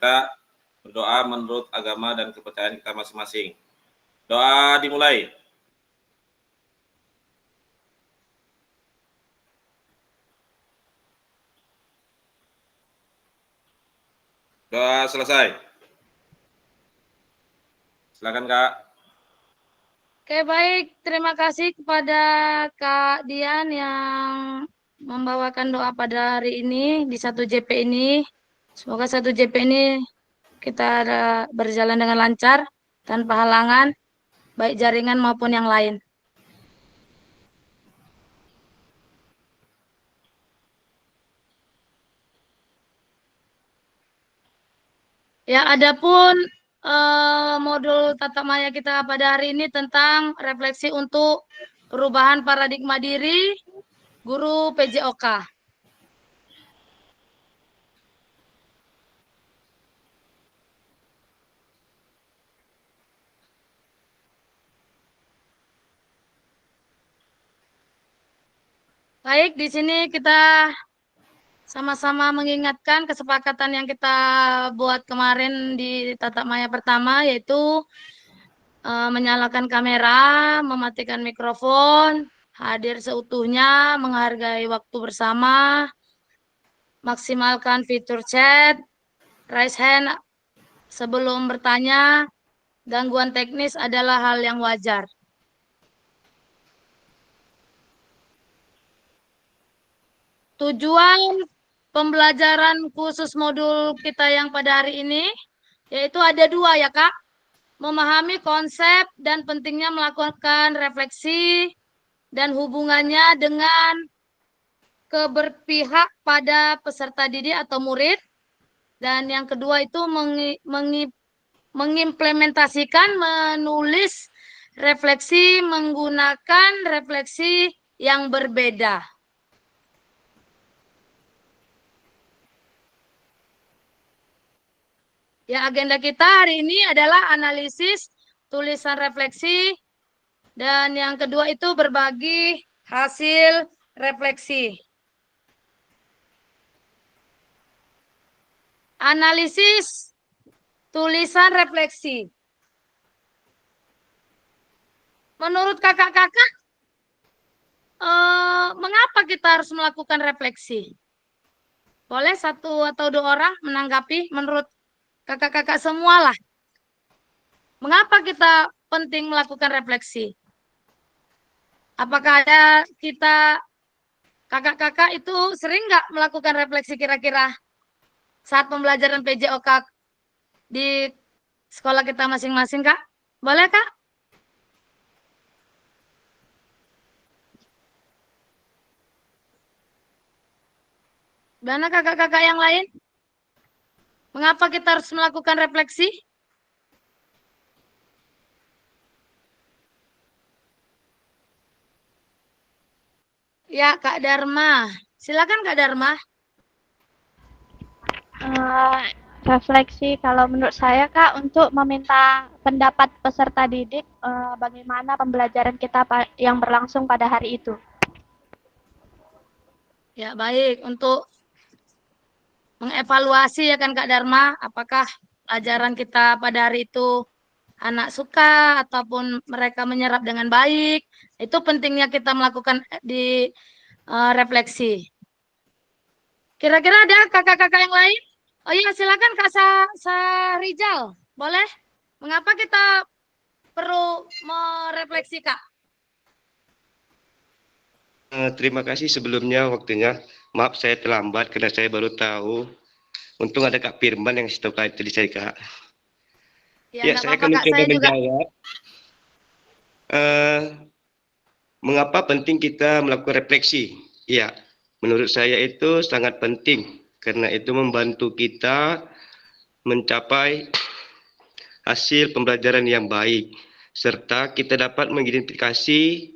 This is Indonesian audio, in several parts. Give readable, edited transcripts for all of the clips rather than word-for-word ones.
kita berdoa menurut agama dan kepercayaan kita masing-masing. Doa dimulai. Doa selesai. Silakan Kak. Oke, baik. Terima kasih kepada Kak Dian yang membawakan doa pada hari ini di 1JP ini. Semoga 1JP ini kita berjalan dengan lancar, tanpa halangan, baik jaringan maupun yang lain. Ya, adapun modul tatap maya kita pada hari ini tentang refleksi untuk perubahan paradigma diri, guru PJOK. Baik, di sini kita sama-sama mengingatkan kesepakatan yang kita buat kemarin di tatap maya pertama, yaitu menyalakan kamera, mematikan mikrofon, hadir seutuhnya, menghargai waktu bersama, maksimalkan fitur chat, raise hand sebelum bertanya. Gangguan teknis adalah hal yang wajar. Tujuan pembelajaran khusus modul kita yang pada hari ini, yaitu ada dua ya Kak. Memahami konsep dan pentingnya melakukan refleksi dan hubungannya dengan keberpihak pada peserta didik atau murid. Dan yang kedua itu mengimplementasikan, menulis refleksi menggunakan refleksi yang berbeda. Ya, agenda kita hari ini adalah analisis tulisan refleksi, dan yang kedua itu berbagi hasil refleksi. Analisis tulisan refleksi. Menurut kakak-kakak, mengapa kita harus melakukan refleksi? Boleh satu atau dua orang menanggapi menurut kakak-kakak semua lah. Mengapa kita penting melakukan refleksi? Apakah ada kakak-kakak itu sering nggak melakukan refleksi kira-kira saat pembelajaran PJOK di sekolah kita masing-masing, Kak? Boleh, Kak? Mana kakak-kakak yang lain? Mengapa kita harus melakukan refleksi? Ya, Kak Dharma. Silakan, Kak Dharma. Refleksi kalau menurut saya Kak untuk meminta pendapat peserta didik bagaimana pembelajaran kita yang berlangsung pada hari itu. Ya, baik. Untuk mengevaluasi ya kan Kak Dharma, apakah pelajaran kita pada hari itu anak suka ataupun mereka menyerap dengan baik. Itu pentingnya kita melakukan di refleksi. Kira-kira ada kakak-kakak yang lain? Oh iya, silakan Kak Sarijal. Boleh? Mengapa kita perlu merefleksi, Kak? Terima kasih sebelumnya waktunya. Maaf saya terlambat karena saya baru tahu. Untung ada Kak Firman yang tahu tadi saya Kak. Ya, saya akan mencoba menjawab. Mengapa penting kita melakukan refleksi? Ya, menurut saya itu sangat penting karena itu membantu kita mencapai hasil pembelajaran yang baik serta kita dapat mengidentifikasi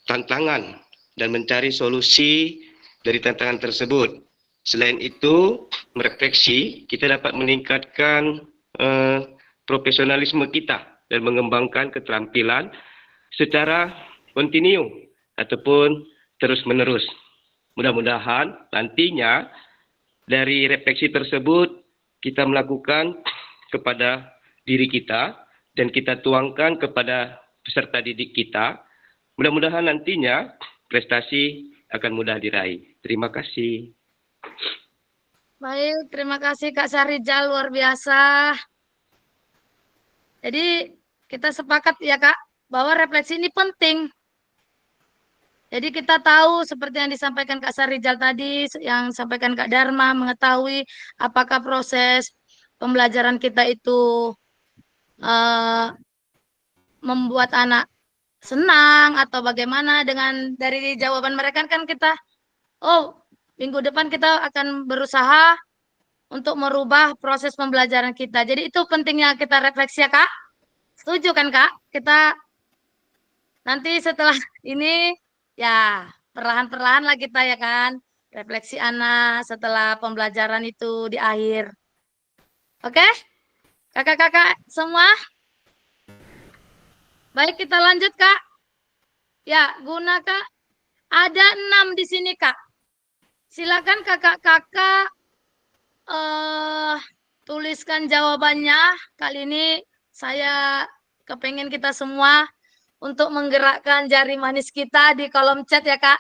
tantangan dan mencari solusi dari tantangan tersebut. Selain itu, merefleksi kita dapat meningkatkan profesionalisme kita dan mengembangkan keterampilan secara kontinu ataupun terus-menerus. Mudah-mudahan nantinya dari refleksi tersebut kita melakukan kepada diri kita dan kita tuangkan kepada peserta didik kita. Mudah-mudahan nantinya prestasi akan mudah diraih. Terima kasih. Baik, terima kasih Kak Syahrizal, luar biasa. Jadi kita sepakat ya Kak, bahwa refleksi ini penting. Jadi kita tahu seperti yang disampaikan Kak Syahrizal tadi, yang sampaikan Kak Dharma, mengetahui apakah proses pembelajaran kita itu eh, membuat anak senang atau bagaimana. Dengan dari jawaban mereka kan kita, oh minggu depan kita akan berusaha untuk merubah proses pembelajaran kita. Jadi itu pentingnya kita refleksi ya Kak. Setuju kan Kak? Kita nanti setelah ini ya perlahan-perlahan lah kita ya kan. Refleksi anak setelah pembelajaran itu di akhir. Oke? Kakak-kakak semua? Baik, kita lanjut Kak. Ya, guna Kak. Ada 6 di sini Kak. Silakan kakak-kakak tuliskan jawabannya. Kali ini saya kepengen kita semua untuk menggerakkan jari manis kita di kolom chat ya Kak.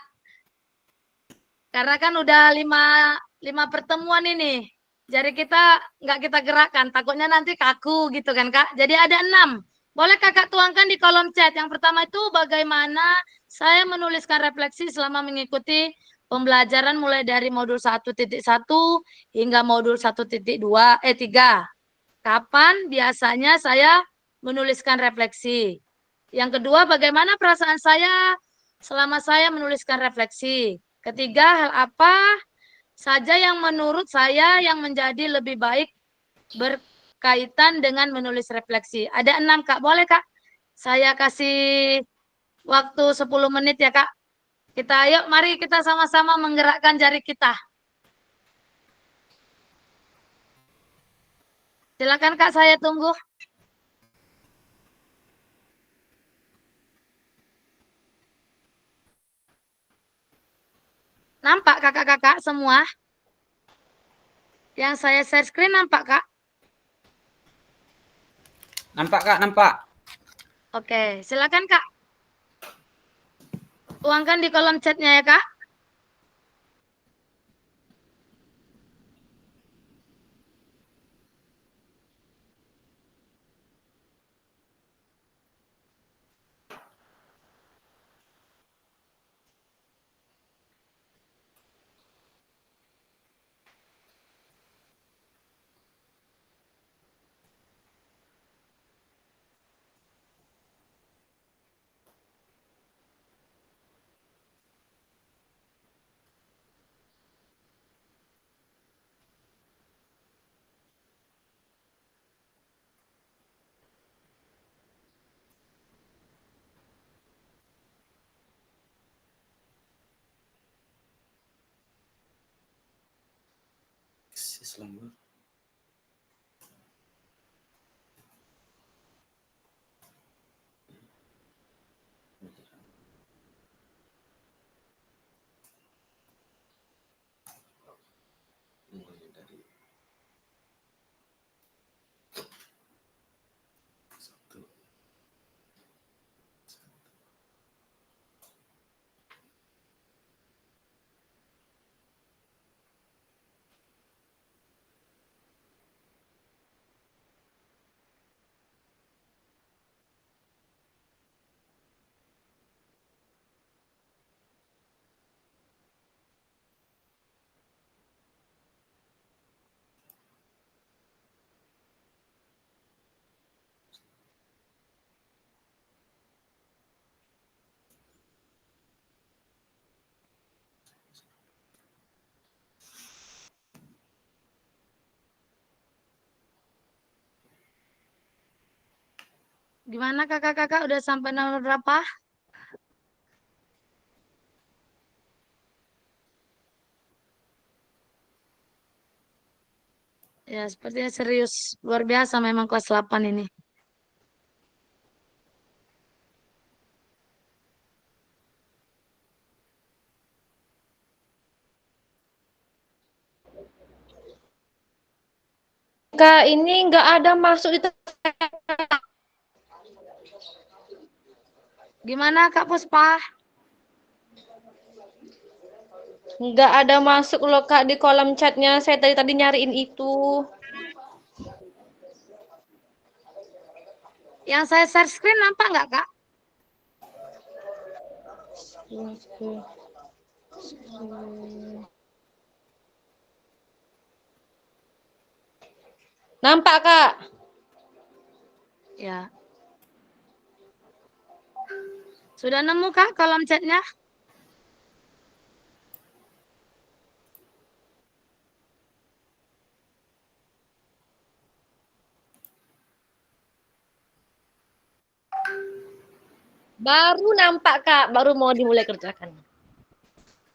Karena kan udah 5 pertemuan ini. Jari kita nggak kita gerakkan, takutnya nanti kaku gitu kan Kak. Jadi ada 6. Boleh Kakak tuangkan di kolom chat. Yang pertama itu bagaimana saya menuliskan refleksi selama mengikuti pembelajaran mulai dari modul 1.1 hingga modul 1.3. Kapan biasanya saya menuliskan refleksi? Yang kedua, bagaimana perasaan saya selama saya menuliskan refleksi? Ketiga, hal apa saja yang menurut saya yang menjadi lebih baik berkaitan dengan menulis refleksi? Ada 6, Kak. Boleh, Kak? Saya kasih waktu 10 menit ya, Kak. Ayo, mari kita sama-sama menggerakkan jari kita. Silakan, Kak, saya tunggu. Nampak kakak-kakak semua? Yang saya share screen nampak, Kak? Nampak Kak, nampak. Oke, silakan Kak. Tuangkan di kolom chatnya ya Kak. Selamat. Gimana kakak-kakak udah sampai nomor berapa? Ya, sepertinya serius. Luar biasa memang kelas 8 ini. Kak, ini nggak ada masuk di Gimana Kak Puspa? nggak ada masuk loh Kak di kolom chatnya. Saya tadi nyariin itu. Yang saya share screen nampak nggak Kak? Nampak Kak? Ya. Sudah nemu Kak kolom chatnya? Baru nampak Kak, baru mau dimulai kerjakan.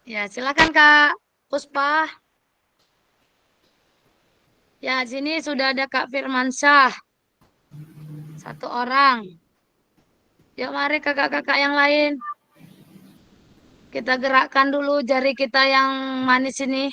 Ya, silakan Kak Puspa. Ya, sini sudah ada Kak Firmansyah. 1 orang. Yuk mari kakak-kakak yang lain. Kita gerakkan dulu jari kita yang manis ini.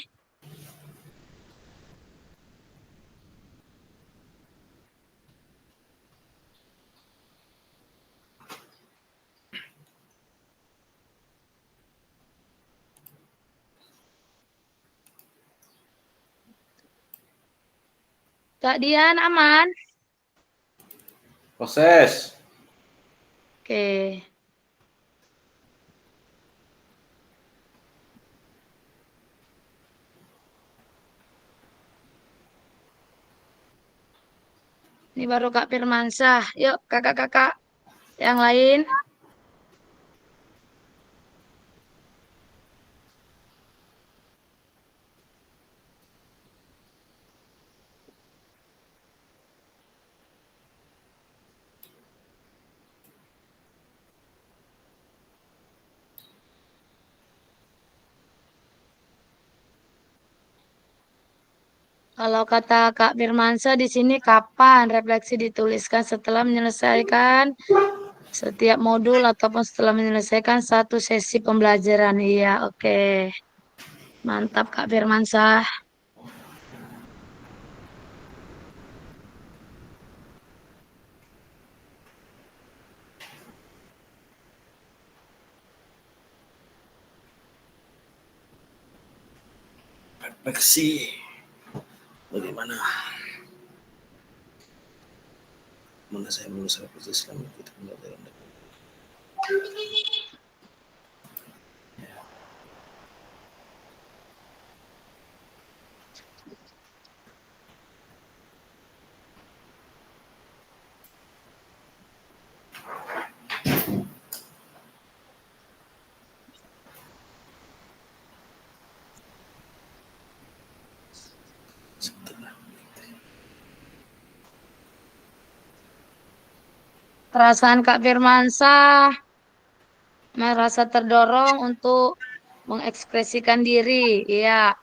Kak Dian aman? Proses. Oke. Ini baru Kak Firmansyah. Yuk kakak-kakak yang lain. Kalau kata Kak Firmansyah di sini kapan refleksi dituliskan setelah menyelesaikan setiap modul ataupun setelah menyelesaikan satu sesi pembelajaran. Iya, oke. Mantap Kak Firmansyah. Refleksi. Bagaimana? Mana saya lulus refleksi selama kita pembelajaran. Perasaan Kak Firmansyah merasa terdorong untuk mengekspresikan diri. Iya.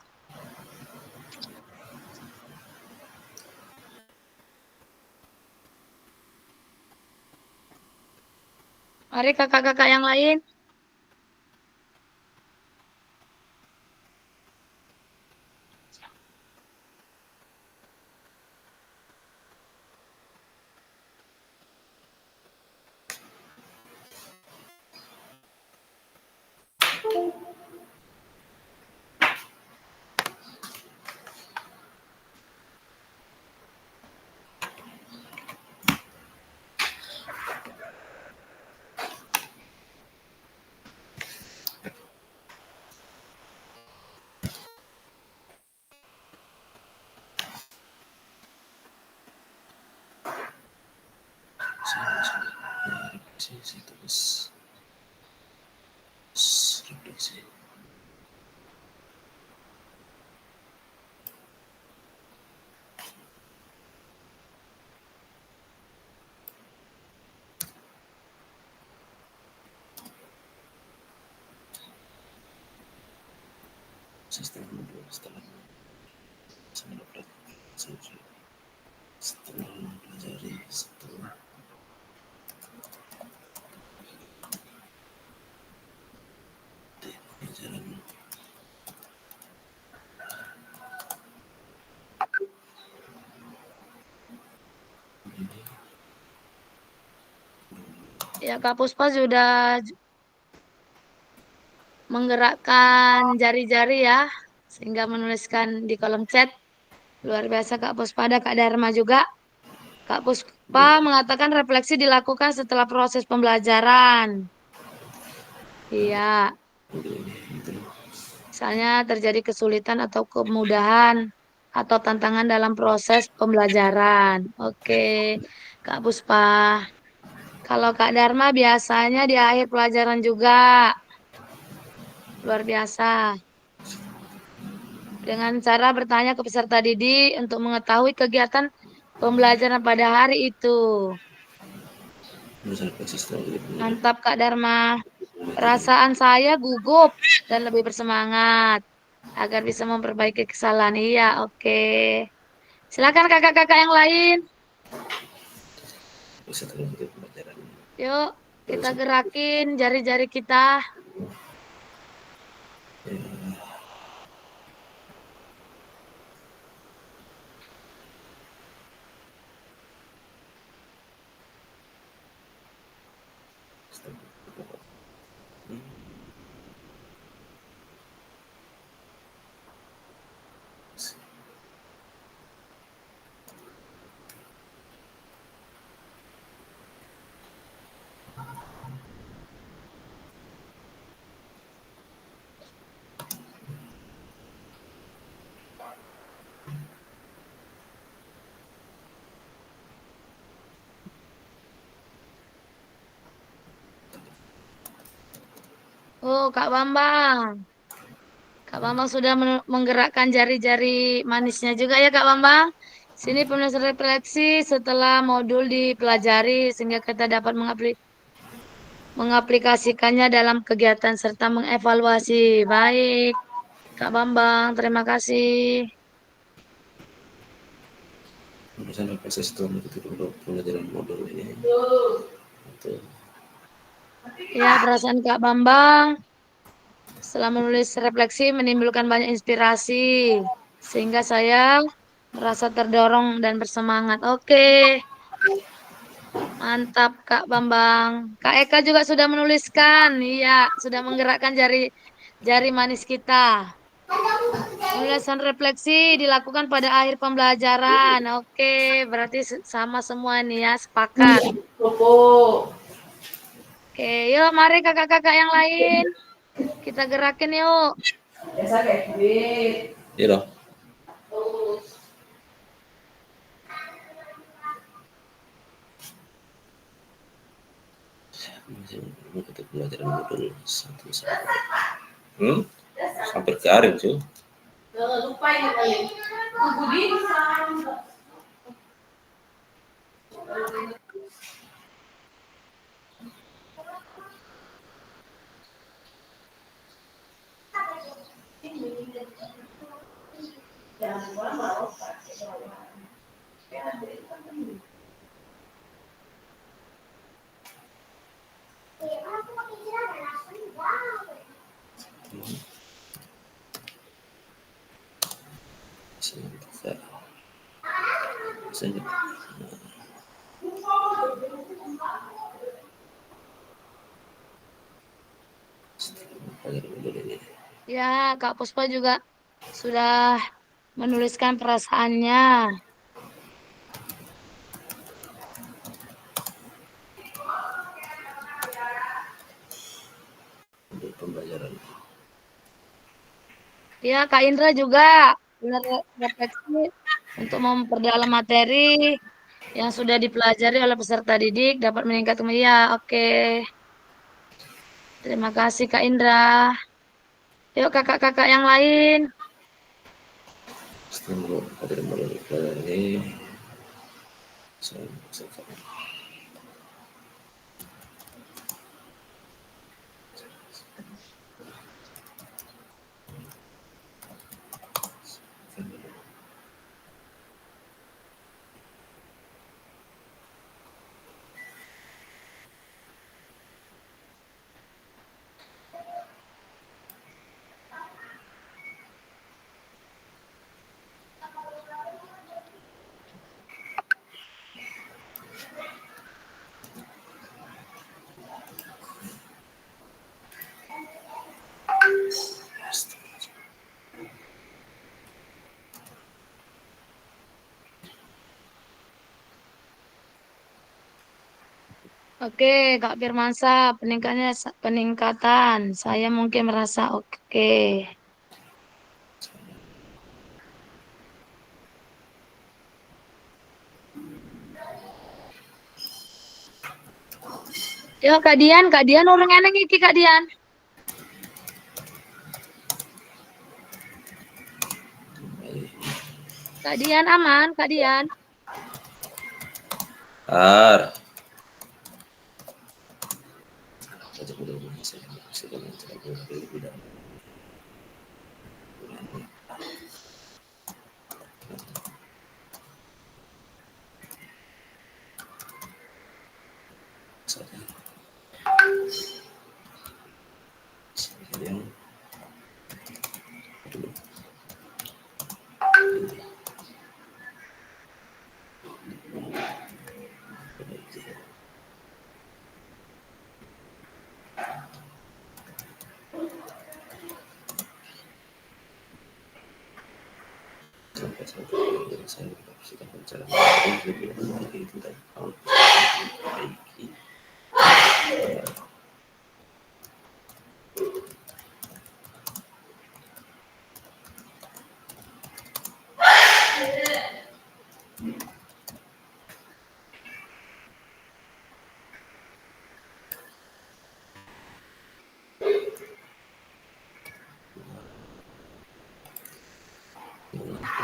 Mari kakak-kakak yang lain. Saya tulis refleksi. Setelah mempelajari setelah pelajaran Ya, Kak Puspa sudah menggerakkan jari-jari ya, sehingga menuliskan di kolom chat. Luar biasa Kak Puspa, ada Kak Dharma juga. Kak Puspa mengatakan refleksi dilakukan setelah proses pembelajaran. Iya, misalnya terjadi kesulitan atau kemudahan atau tantangan dalam proses pembelajaran. Oke, Kak Puspa. Kalau Kak Dharma biasanya di akhir pelajaran juga. Luar biasa. Dengan cara bertanya ke peserta didik untuk mengetahui kegiatan pembelajaran pada hari itu. Mantap Kak Dharma. Perasaan saya gugup dan lebih bersemangat agar bisa memperbaiki kesalahan. Iya, oke. Silakan kakak-kakak yang lain. Yuk, kita gerakin jari-jari kita. Oh, Kak Bambang. Kak Bambang sudah menggerakkan jari-jari manisnya juga ya Kak Bambang. Sini penulis refleksi setelah modul dipelajari sehingga kita dapat mengaplikasikannya dalam kegiatan serta mengevaluasi. Baik, Kak Bambang, terima kasih. Pelajaran modul ini. Ya, perasaan Kak Bambang setelah menulis refleksi menimbulkan banyak inspirasi sehingga saya merasa terdorong dan bersemangat. Oke. Mantap Kak Bambang. Kak Eka juga sudah menuliskan. Iya, sudah menggerakkan jari manis kita. Penulisan refleksi dilakukan pada akhir pembelajaran. Oke, berarti sama semua nih ya, sepakat. Oke, yuk mari kakak-kakak yang lain. Kita gerakin yuk. Iya dong. Untuk pelajaran modul 1 sampai sampai garing sih. Ya, Kak Puspa juga sudah menuliskan perasaannya. Untuk pembelajaran. Ya, Kak Indra juga benar refleksi untuk memperdalam materi yang sudah dipelajari oleh peserta didik dapat meningkatkan. Ya, oke. Terima kasih Kak Indra. Yuk kakak-kakak yang lain. Setelah modul ini, saya Oke, Kak Firmansyah, peningkatan. Saya mungkin merasa oke. Yo, Kak Dian orang eneng iki Kak Dian. Kak Dian aman, Kak Dian. Ar.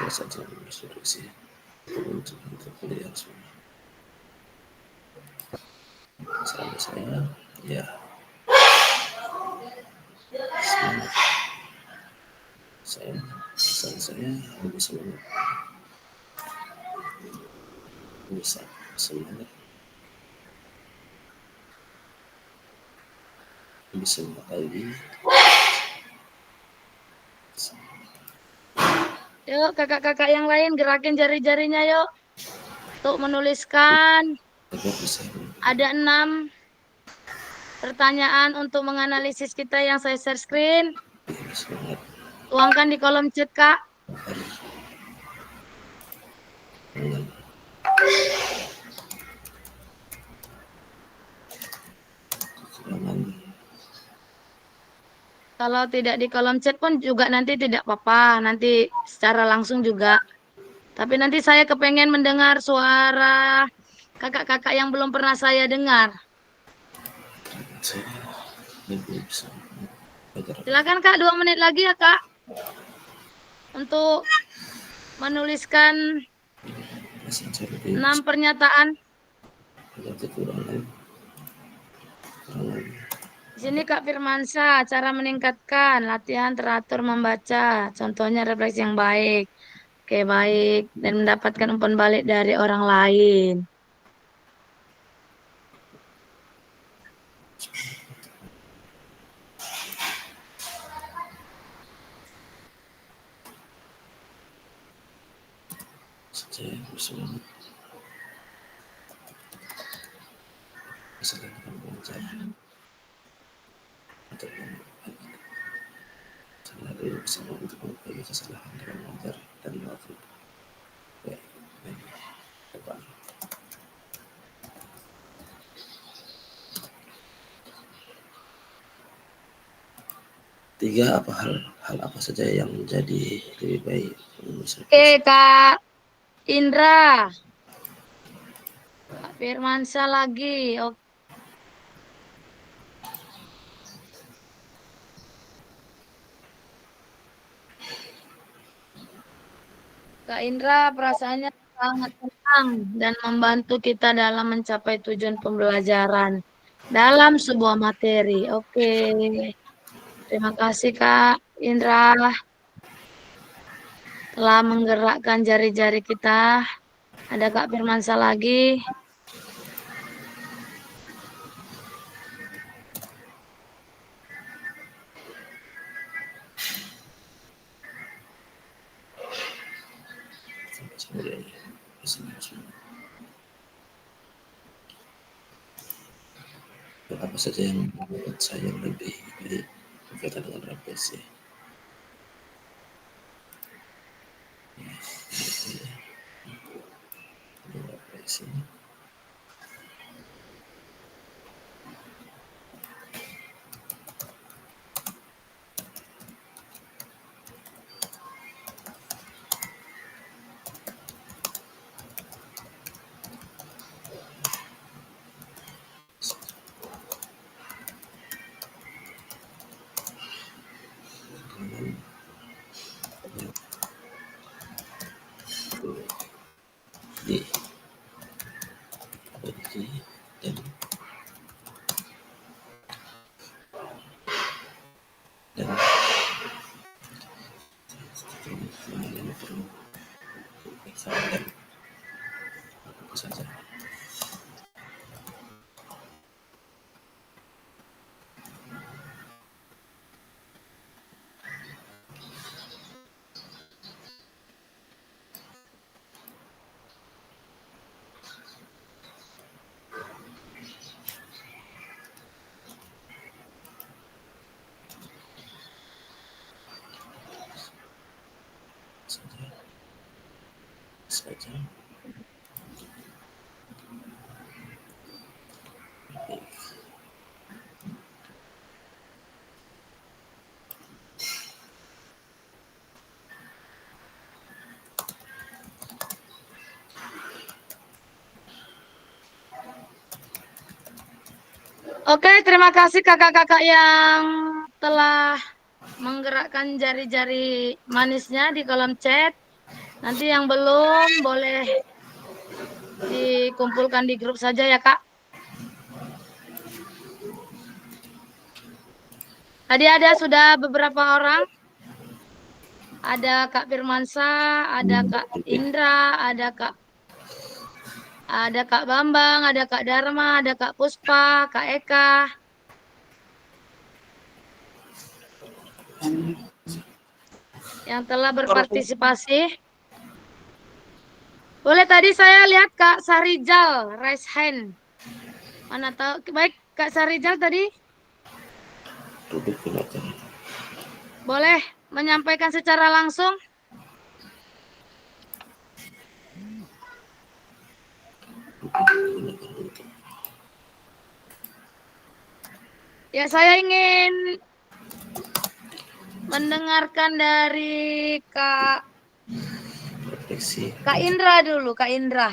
Saja instruksi untuk kuliah semua. Salam saya, ya. Semangat. Saya bisa semangat, bisa lagi. Yuk, kakak-kakak yang lain gerakin jari-jarinya yuk. Untuk menuliskan ada 6 pertanyaan untuk menganalisis kita yang saya share screen. Semangat. Tuangkan di kolom chat, Kak. Kalau tidak di kolom chat pun juga nanti tidak apa-apa. Nanti secara langsung juga. Tapi nanti saya kepengen mendengar suara kakak-kakak yang belum pernah saya dengar. Saya lebih bisa belajar. Silakan Kak, 2 menit lagi ya Kak. Untuk menuliskan 6 pernyataan. Di sini Kak Firmansyah, cara meningkatkan latihan teratur membaca. Contohnya refleksi yang baik. Oke, baik. Dan mendapatkan umpan balik dari orang lain. Saya bersemangat. Saya akan belajar. Saya dulu bersama untuk memperbaiki kesalahan dalam belajar dan melakukan baik depan. 3, hal apa saja yang menjadi lebih baik Oke, Kak Indra. Kak Firmansyah lagi. Oke. Kak Indra perasaannya sangat tenang dan membantu kita dalam mencapai tujuan pembelajaran dalam sebuah materi. Oke. Terima kasih Kak Indra telah menggerakkan jari-jari kita. Ada Kak Firmansyah lagi. Apa saja yang membuat saya lebih baik berkaitan dengan refleksi. Refleksi. Oke, dan dan apa saja. Saja. Oke, terima kasih kakak-kakak yang telah menggerakkan jari-jari manisnya di kolom chat. Nanti yang belum boleh dikumpulkan di grup saja ya, Kak. Tadi sudah beberapa orang. Ada Kak Firmansyah, ada Kak Indra, ada Kak Bambang, ada Kak Dharma, ada Kak Puspa, Kak Eka. Yang telah berpartisipasi. Boleh, tadi saya lihat Kak Sarijal raise hand. Mana tahu, baik Kak Sarijal tadi. Boleh menyampaikan secara langsung. Ya, saya ingin mendengarkan dari Kak Indra dulu, Kak Indra.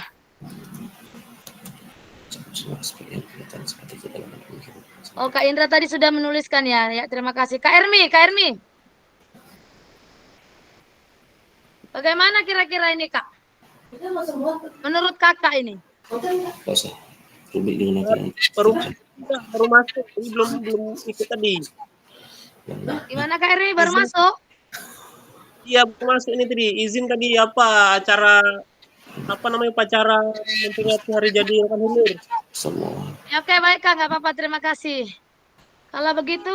Oh, Kak Indra tadi sudah menuliskan ya. Ya, terima kasih. Kak Ermi. Bagaimana kira-kira ini, Kak? Menurut Kakak ini? Baru masuk, ini belum ikut tadi. Gimana Kak Ermi, baru masuk? Iya, baru masuk ini tadi. Izin tadi apa acara upacara memperingati hari jadi Angkatan Hilir. Ya, oke, baik Kak, nggak apa-apa, terima kasih. Kalau begitu,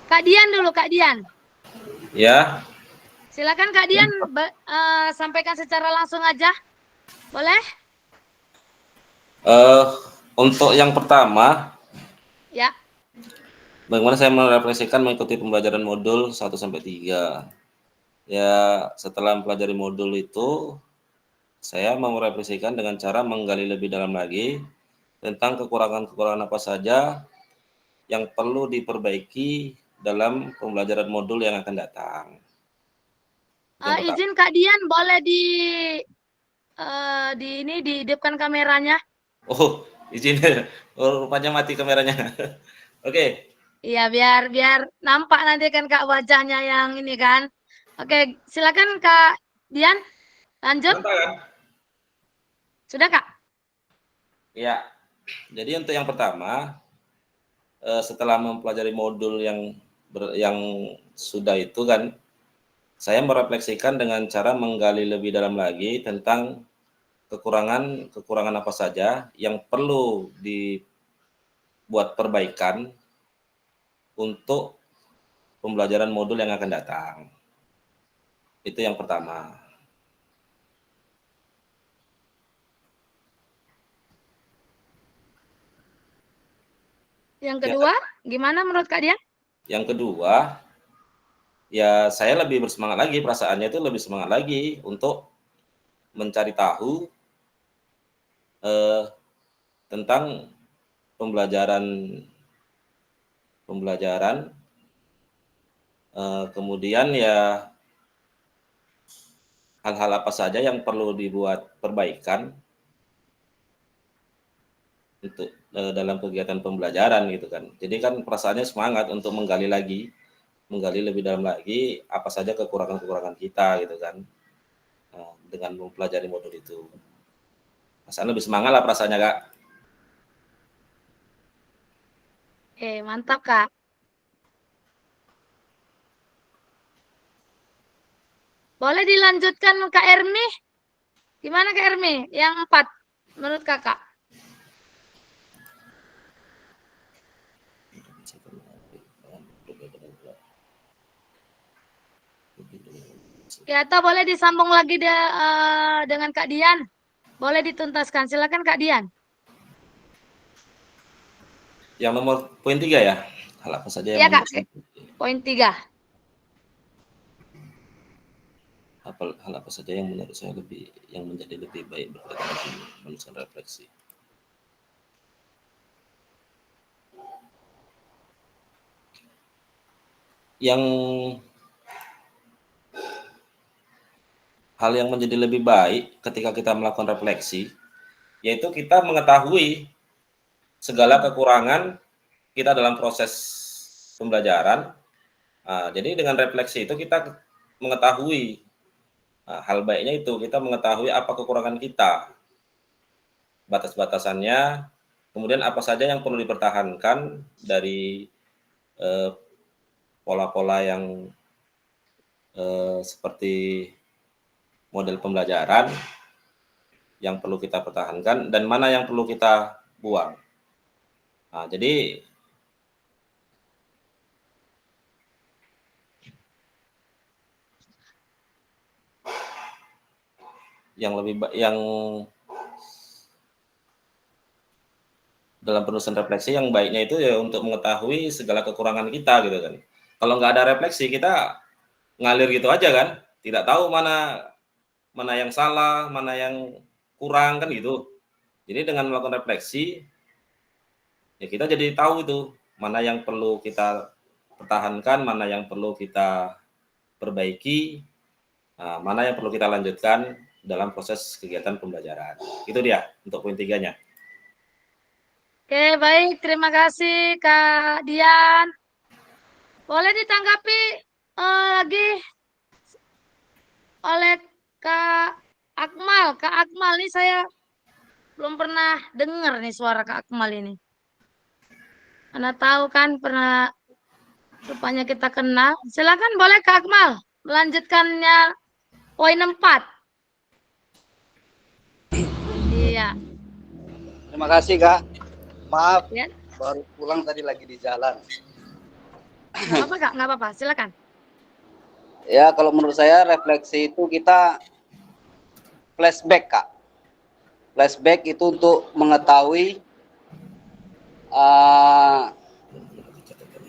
Kak Dian dulu, Kak Dian. Ya. Silakan Kak Dian sampaikan secara langsung aja, boleh? Untuk yang pertama, ya. Bagaimana saya merefleksikan mengikuti pembelajaran modul 1-3. Ya, setelah mempelajari modul itu, saya mau merefleksikan dengan cara menggali lebih dalam lagi tentang kekurangan-kekurangan apa saja yang perlu diperbaiki dalam pembelajaran modul yang akan datang. Izin Kak Dian, boleh dihidupkan kameranya? Oh, izin. Oh, rupanya mati kameranya. Oke. Iya, biar nampak nanti kan Kak wajahnya yang ini kan. Oke, silakan Kak Dian, lanjut. Nampak kan? Sudah Kak? Iya. Jadi untuk yang pertama, setelah mempelajari modul yang sudah itu kan, saya merefleksikan dengan cara menggali lebih dalam lagi tentang kekurangan apa saja yang perlu dibuat perbaikan untuk pembelajaran modul yang akan datang. Itu yang pertama. Yang kedua, gimana menurut Kak Dian? Yang kedua, ya saya lebih bersemangat lagi, perasaannya itu lebih semangat lagi untuk mencari tahu tentang pembelajaran, kemudian ya hal-hal apa saja yang perlu dibuat perbaikan untuk dalam kegiatan pembelajaran gitu kan. Jadi kan perasaannya semangat untuk menggali lebih dalam lagi apa saja kekurangan-kekurangan kita gitu kan, dengan mempelajari modul itu. Rasanya lebih semangat lah perasaannya, Kak. Oke, mantap, Kak. Boleh dilanjutkan Kak Ermi? Gimana Kak Ermi? Yang 4 menurut Kakak? Ya, atau boleh disambung lagi dengan Kak Dian? Boleh dituntaskan. Silakan Kak Dian. Yang nomor poin 3 ya? Hal apa saja yang Iya, Kak. menurut Poin 3. hal apa saja yang menurut saya yang menjadi lebih baik berkaitan dengan penulisan refleksi. Yang hal yang menjadi lebih baik ketika kita melakukan refleksi, yaitu kita mengetahui segala kekurangan kita dalam proses pembelajaran. Nah, jadi dengan refleksi itu kita mengetahui hal baiknya itu kita mengetahui apa kekurangan kita, batas-batasannya, kemudian apa saja yang perlu dipertahankan dari pola-pola yang seperti model pembelajaran yang perlu kita pertahankan dan mana yang perlu kita buang. Nah, jadi yang dalam penulisan refleksi yang baiknya itu ya untuk mengetahui segala kekurangan kita gitu kan. Kalau nggak ada refleksi kita ngalir gitu aja kan, tidak tahu mana yang salah, mana yang kurang kan gitu. Jadi dengan melakukan refleksi ya kita jadi tahu itu mana yang perlu kita pertahankan, mana yang perlu kita perbaiki, mana yang perlu kita lanjutkan dalam proses kegiatan pembelajaran. Itu dia untuk poin 3-nya. Oke, baik. Terima kasih Kak Dian. Boleh ditanggapi lagi oleh Kak Akmal. Kak Akmal nih saya belum pernah dengar nih suara Kak Akmal ini. Anda tahu kan pernah rupanya kita kenal. Silakan boleh Kak Akmal melanjutkannya poin 4. Iya. Terima kasih Kak. Maaf, Ya. baru pulang tadi lagi di jalan. Nggak apa-apa Kak, nggak apa-apa. Silakan. Ya, kalau menurut saya refleksi itu kita flashback Kak. Flashback itu untuk mengetahui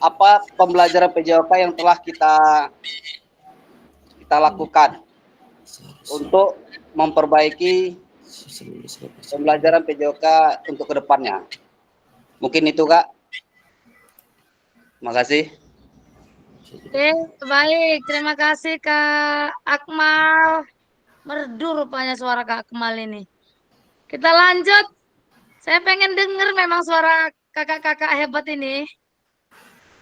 apa pembelajaran PJOK yang telah kita lakukan untuk memperbaiki pembelajaran PJOK untuk kedepannya. Mungkin itu Kak. Terima kasih. Oke, baik. Terima kasih Kak Akmal. Merdu rupanya suara Kak Akmal ini. Kita lanjut. Saya pengen denger memang suara kakak-kakak hebat ini.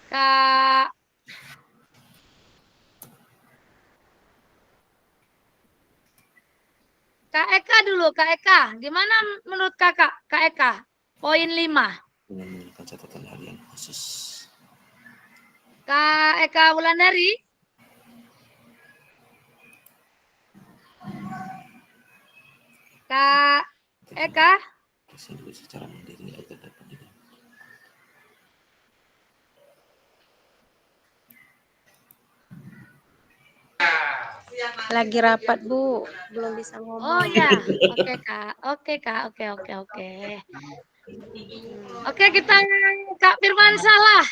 Kak Eka dulu, Kak Eka. Gimana menurut Kakak, Kak Eka? Poin 5. Menggunakan catatan harian khusus. Kak Eka Wulandari. Kak Eka. Secara mandiri agar dapat didapat. Lagi rapat, Bu. Belum bisa ngomong. Oh ya, oke Kak. Oke Kak, oke. Oke, kita Kak Firmansyah lah.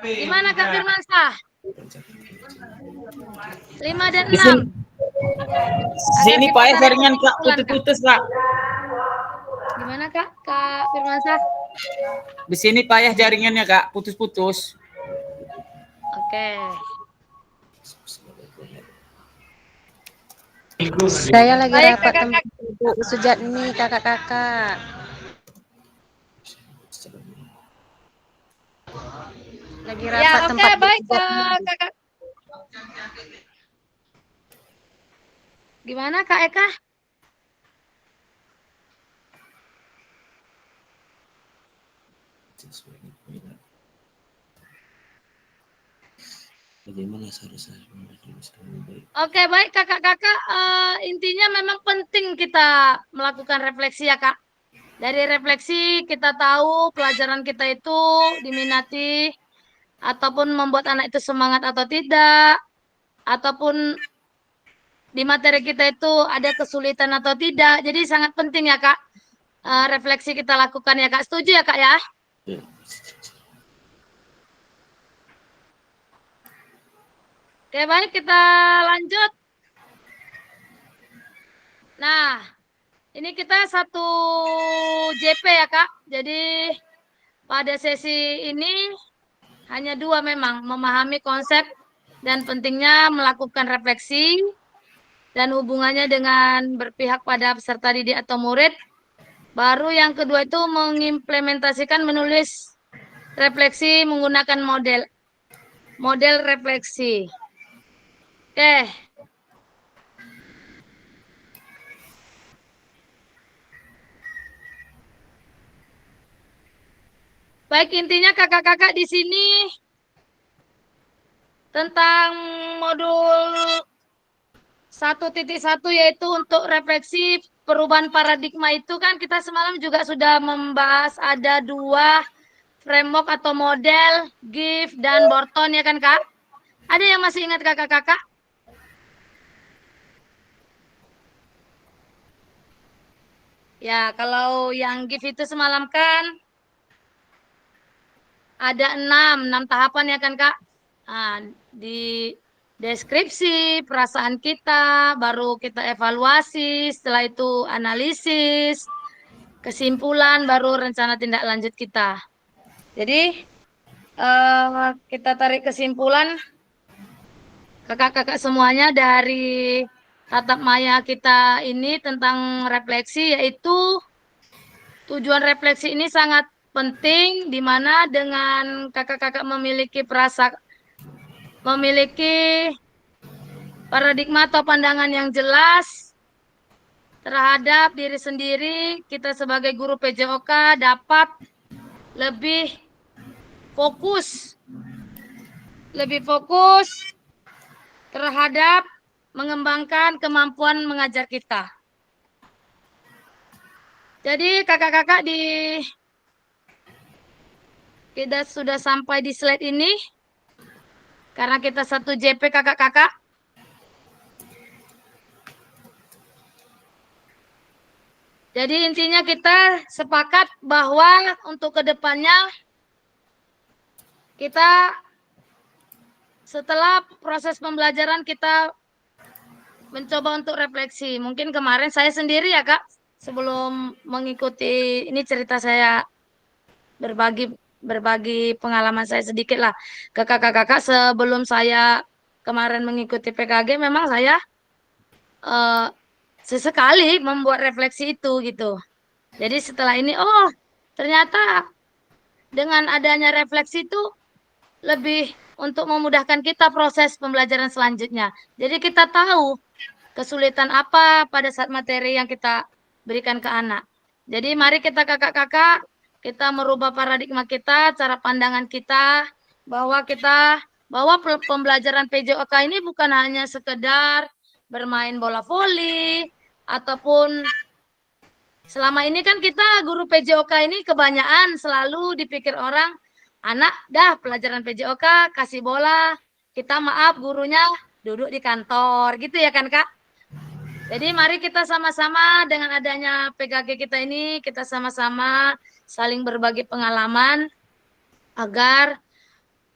Gimana Kak Firmansyah? 5 dan 6. Sini Pak ya jaringan Kak, putus-putus Kak. Gimana Kak? Kak Firmansyah? Di sini Pak ya jaringannya Kak, putus-putus. Oke. Saya lagi Baik, rapat kakak-kakak. teman Bu Sujatmi, kakak-kakak. Lagi Ya, rapat oke, tempat Bu baik Sujatmi. Kakak. Gimana Kak Eka? Bagaimana seharusnya baik? Oke, baik kakak-kakak. Intinya memang penting kita melakukan refleksi ya kak. Dari refleksi kita tahu pelajaran kita itu diminati ataupun membuat anak itu semangat atau tidak, ataupun di materi kita itu ada kesulitan atau tidak. Jadi sangat penting ya kak, refleksi kita lakukan ya kak. Setuju ya kak ya? Ya. Oke, baik kita lanjut. Nah, ini kita satu JP ya kak. Jadi pada sesi ini hanya dua memang, memahami konsep dan pentingnya melakukan refleksi dan hubungannya dengan berpihak pada peserta didik atau murid. Baru yang kedua itu mengimplementasikan menulis refleksi menggunakan model refleksi. Oke. Baik, intinya kakak-kakak di sini tentang modul 1.1 yaitu untuk refleksi perubahan paradigma itu kan kita semalam juga sudah membahas ada 2 framework atau model, Gift dan Borton ya kan kak? Ada yang masih ingat kakak-kakak? Ya, kalau yang Gift itu semalam kan ada 6 tahapan ya kan kak? Nah, di deskripsi perasaan kita, baru kita evaluasi, setelah itu analisis, kesimpulan, baru rencana tindak lanjut kita. Jadi kita tarik kesimpulan kakak-kakak semuanya dari tatap maya kita ini tentang refleksi, yaitu tujuan refleksi ini sangat penting, di mana dengan kakak-kakak memiliki paradigma atau pandangan yang jelas terhadap diri sendiri, kita sebagai guru PJOK dapat lebih fokus terhadap mengembangkan kemampuan mengajar kita. Jadi kakak-kakak kita sudah sampai di slide ini. Karena kita satu JP kakak-kakak. Jadi intinya kita sepakat bahwa untuk kedepannya kita setelah proses pembelajaran kita mencoba untuk refleksi. Mungkin kemarin saya sendiri ya kak, sebelum mengikuti ini cerita saya berbagi pengalaman saya sedikit lah ke kakak-kakak. Sebelum saya kemarin mengikuti PKG, memang saya sesekali membuat refleksi itu gitu. Jadi setelah ini, oh ternyata dengan adanya refleksi itu lebih untuk memudahkan kita proses pembelajaran selanjutnya. Jadi kita tahu kesulitan apa pada saat materi yang kita berikan ke anak. Jadi mari kita kakak-kakak, kita merubah paradigma kita, cara pandangan kita, bahwa pembelajaran PJOK ini bukan hanya sekedar bermain bola voli, ataupun selama ini kan kita guru PJOK ini kebanyakan selalu dipikir orang, anak dah pelajaran PJOK kasih bola, kita maaf gurunya duduk di kantor, gitu ya kan kak? Jadi mari kita sama-sama dengan adanya PKG kita ini, kita sama-sama saling berbagi pengalaman agar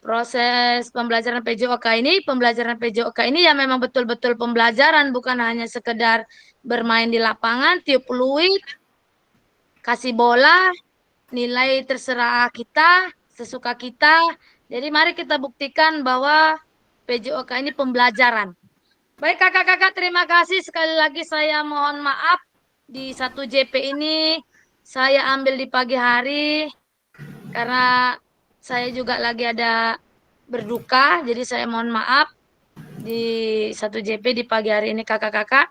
proses pembelajaran PJOK ini ya memang betul-betul pembelajaran, bukan hanya sekedar bermain di lapangan, tiup peluit, kasih bola, nilai terserah kita, sesuka kita. Jadi mari kita buktikan bahwa PJOK ini pembelajaran. Baik kakak-kakak, terima kasih sekali lagi. Saya mohon maaf di 1 JP ini saya ambil di pagi hari karena saya juga lagi ada berduka, jadi saya mohon maaf di 1 JP di pagi hari ini kakak-kakak.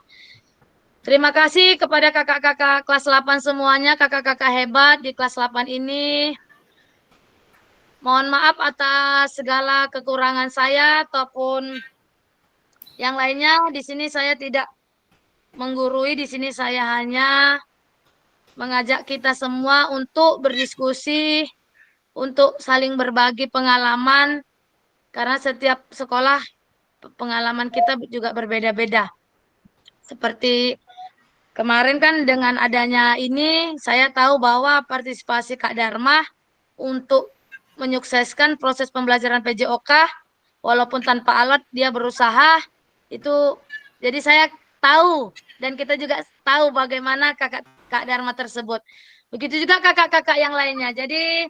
Terima kasih kepada kakak-kakak kelas 8 semuanya, kakak-kakak hebat di kelas 8 ini. Mohon maaf atas segala kekurangan saya ataupun yang lainnya. Di sini saya tidak menggurui, di sini saya hanya mengajak kita semua untuk berdiskusi, untuk saling berbagi pengalaman, karena setiap sekolah pengalaman kita juga berbeda-beda. Seperti kemarin kan dengan adanya ini, saya tahu bahwa partisipasi Kak Dharma untuk menyukseskan proses pembelajaran PJOK, walaupun tanpa alat dia berusaha, itu jadi saya tahu dan kita juga tahu bagaimana Kak Dharma tersebut. Begitu juga kakak-kakak yang lainnya. Jadi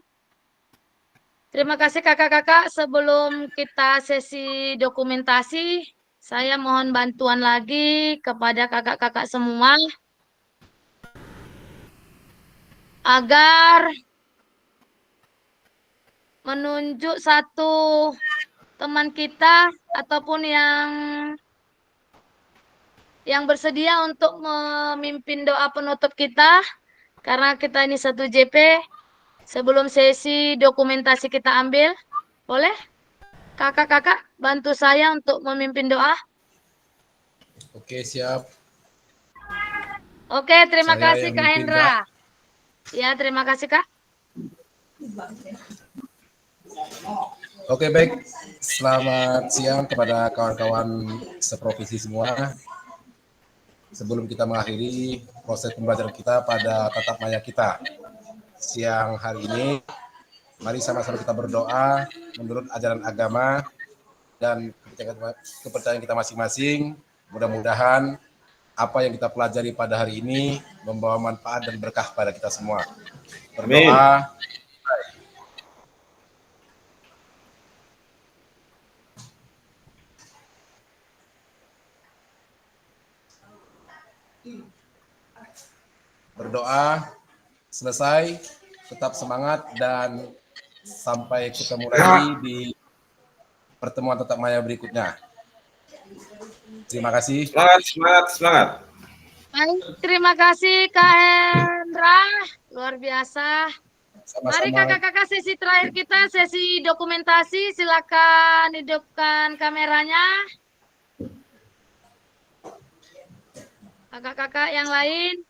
terima kasih kakak-kakak. Sebelum kita sesi dokumentasi, saya mohon bantuan lagi kepada kakak-kakak semua agar menunjuk satu teman kita ataupun yang bersedia untuk memimpin doa penutup kita, karena kita ini satu JP. Sebelum sesi dokumentasi kita ambil, boleh? Kakak-kakak bantu saya untuk memimpin doa. Oke, siap. Oke, terima Saya kasih yang Kak mimpin, Hendra. Ya, terima kasih Kak. Oke, baik. Selamat siang kepada kawan-kawan seprovinsi semua. Sebelum kita mengakhiri proses pembelajaran kita pada tatap maya kita siang hari ini, mari sama-sama kita berdoa menurut ajaran agama dan kepercayaan kita masing-masing. Mudah-mudahan apa yang kita pelajari pada hari ini membawa manfaat dan berkah pada kita semua. Berdoa. Berdoa, selesai, tetap semangat dan sampai ketemu lagi di pertemuan tatap maya berikutnya. Terima kasih. Semangat. Baik, terima kasih Kak Hendra, luar biasa. Sama-sama. Mari kakak-kakak, sesi terakhir kita, sesi dokumentasi. Silakan hidupkan kameranya. Kakak-kakak yang lain.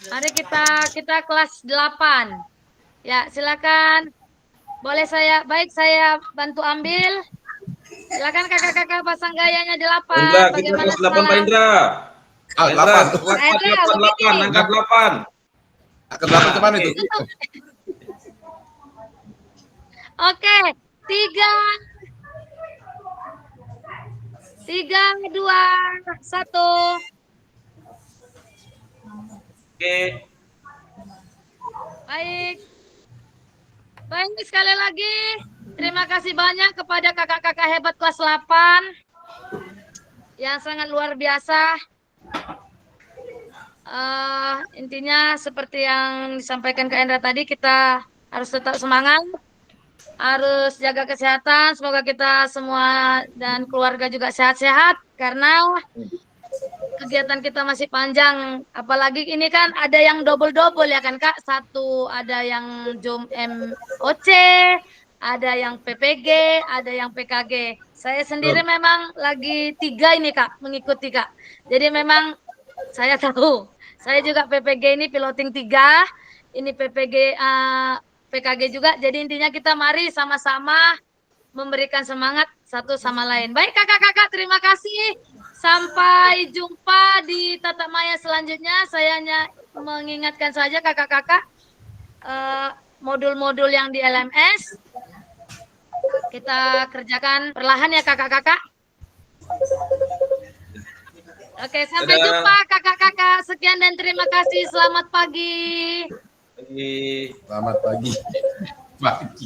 Mari kita kelas 8. Ya, silakan. Boleh saya bantu ambil. Silakan kakak-kakak pasang gayanya 8. Indra, kita Bagaimana kelas 8 Pak Indra. Indra, 8, angkat 8. Angkat 8 kemana itu? Oke, 3, 2, 1. Oke. Baik, sekali lagi terima kasih banyak kepada kakak-kakak hebat kelas 8 yang sangat luar biasa. Intinya seperti yang disampaikan Kak Endra tadi, kita harus tetap semangat, harus jaga kesehatan. Semoga kita semua dan keluarga juga sehat-sehat, karena kegiatan kita masih panjang. Apalagi ini kan ada yang double-double ya kan Kak. Satu ada yang Zoom MOC, ada yang PPG, ada yang PKG. Saya sendiri memang lagi 3 ini Kak, mengikuti Kak. Jadi memang saya tahu, saya juga PPG ini piloting 3, ini PPG PKG juga. Jadi intinya kita mari sama-sama memberikan semangat satu sama lain. Baik kakak-kakak, terima kasih. Sampai jumpa di tatap maya selanjutnya. Saya hanya mengingatkan saja kakak-kakak, modul-modul yang di LMS kita kerjakan perlahan ya kakak-kakak. Oke, sampai jumpa kakak-kakak. Sekian dan terima kasih. Selamat pagi. Selamat pagi. Pagi.